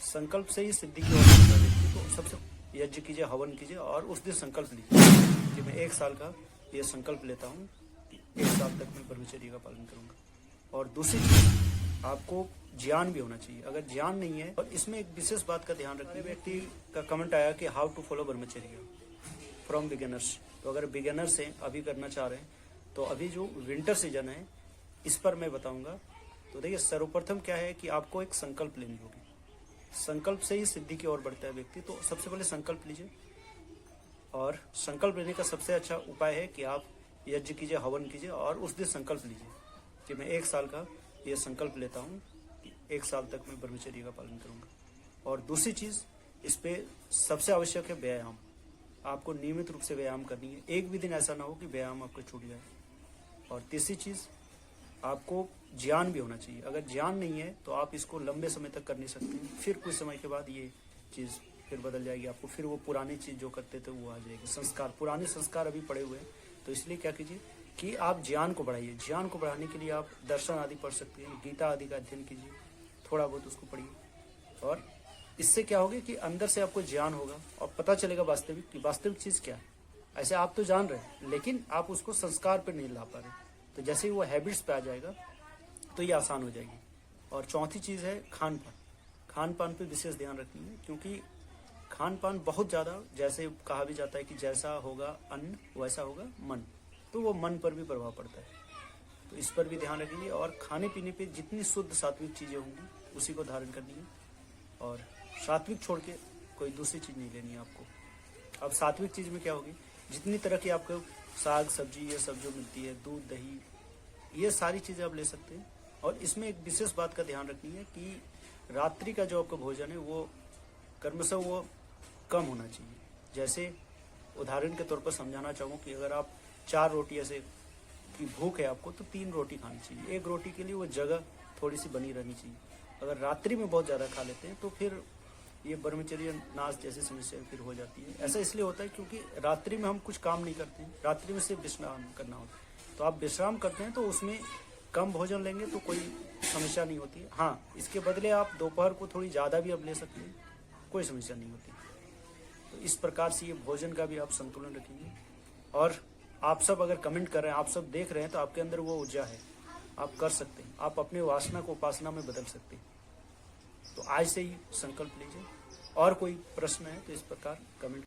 संकल्प से ही सिद्धि की ओर बढ़ता है व्यक्ति। तो सबसे यज्ञ कीजिए, हवन कीजिए और उस दिन संकल्प लीजिए कि मैं 1 साल का ये संकल्प लेता हूँ कि 1 साल तक मैं ब्रह्मचर्य का पालन करूंगा। और दूसरी चीज, आपको ज्ञान भी होना चाहिए। अगर ज्ञान नहीं है, और इसमें एक विशेष बात का ध्यान रखना, व्यक्ति का कमेंट आया कि हाउ टू फॉलो ब्रह्मचर्य फ्रॉम बिगिनर्स। तो अगर बिगिनर्स हैं, अभी करना चाह रहे हैं, तो अभी जो विंटर सीजन है इस पर मैं बताऊंगा। तो देखिए, सर्वप्रथम क्या है कि आपको एक संकल्प लेनी होगी। संकल्प से ही सिद्धि की ओर बढ़ता है व्यक्ति। तो सबसे पहले संकल्प लीजिए, और संकल्प लेने का सबसे अच्छा उपाय है कि आप यज्ञ कीजिए, हवन कीजिए और उस दिन संकल्प लीजिए कि मैं 1 साल का ये संकल्प लेता हूँ कि 1 साल तक मैं ब्रह्मचर्य का पालन करूंगा। और दूसरी चीज, इस पे सबसे आवश्यक है व्यायाम। आपको नियमित रूप से व्यायाम करनी है, एक भी दिन ऐसा ना हो कि व्यायाम आपको छूट जाए। और तीसरी चीज, आपको ज्ञान भी होना चाहिए। अगर ज्ञान नहीं है तो आप इसको लंबे समय तक कर नहीं सकते, फिर कुछ समय के बाद ये चीज़ फिर बदल जाएगी आपको, फिर वो पुरानी चीज़ जो करते थे वो आ जाएगी। संस्कार, पुराने संस्कार अभी पड़े हुए हैं। तो इसलिए क्या कीजिए कि आप ज्ञान को बढ़ाइए। ज्ञान को बढ़ाने के लिए आप दर्शन आदि पढ़ सकते हैं, गीता आदि का अध्ययन कीजिए, थोड़ा बहुत उसको पढ़िए। और इससे क्या होगा कि अंदर से आपको ज्ञान होगा और पता चलेगा वास्तविक की वास्तविक चीज़ क्या है। ऐसे आप तो जान रहे हैं, लेकिन आप उसको संस्कार पर नहीं ला पा रहे। तो जैसे ही वो हैबिट्स पे आ जाएगा तो ये आसान हो जाएगी। और चौथी चीज़ है खान पान। खान पान पे विशेष ध्यान रखनी है, क्योंकि खान पान बहुत ज़्यादा, जैसे कहा भी जाता है कि जैसा होगा अन्न वैसा होगा मन, तो वो मन पर भी प्रभाव पड़ता है। तो इस पर भी ध्यान रखिए। और खाने पीने पे जितनी शुद्ध सात्विक चीज़ें होंगी उसी को धारण करनी है, और सात्विक छोड़ के कोई दूसरी चीज़ नहीं लेनी है आपको। अब सात्विक चीज़ में क्या होगी, जितनी तरह की आपको साग सब्जी ये सब जो मिलती है, दूध दही, ये सारी चीज़ें आप ले सकते हैं। और इसमें एक विशेष बात का ध्यान रखनी है कि रात्रि का जो आपका भोजन है वो कर्मशः वो कम होना चाहिए। जैसे उदाहरण के तौर पर समझाना चाहूँ कि अगर आप 4 रोटी ऐसे की भूख है आपको, तो 3 रोटी खानी चाहिए। 1 रोटी के लिए वो जगह थोड़ी सी बनी रहनी चाहिए। अगर रात्रि में बहुत ज़्यादा खा लेते हैं तो फिर ये ब्रह्मचर्य नाश जैसी समस्या फिर हो जाती है। ऐसा इसलिए होता है क्योंकि रात्रि में हम कुछ काम नहीं करते हैं, रात्रि में सिर्फ विश्राम करना होता है। तो आप विश्राम करते हैं तो उसमें कम भोजन लेंगे तो कोई समस्या नहीं होती है। हाँ, इसके बदले आप दोपहर को थोड़ी ज़्यादा भी अब ले सकते हैं, कोई समस्या नहीं होती। तो इस प्रकार से ये भोजन का भी आप संतुलन रखेंगे। और आप सब अगर कमेंट कर रहे हैं, आप सब देख रहे हैं, तो आपके अंदर वो ऊर्जा है, आप कर सकते हैं। आप अपने वासना को उपासना में बदल सकते हैं। तो आज से ही संकल्प लीजिए। और कोई प्रश्न है तो इस प्रकार कमेंट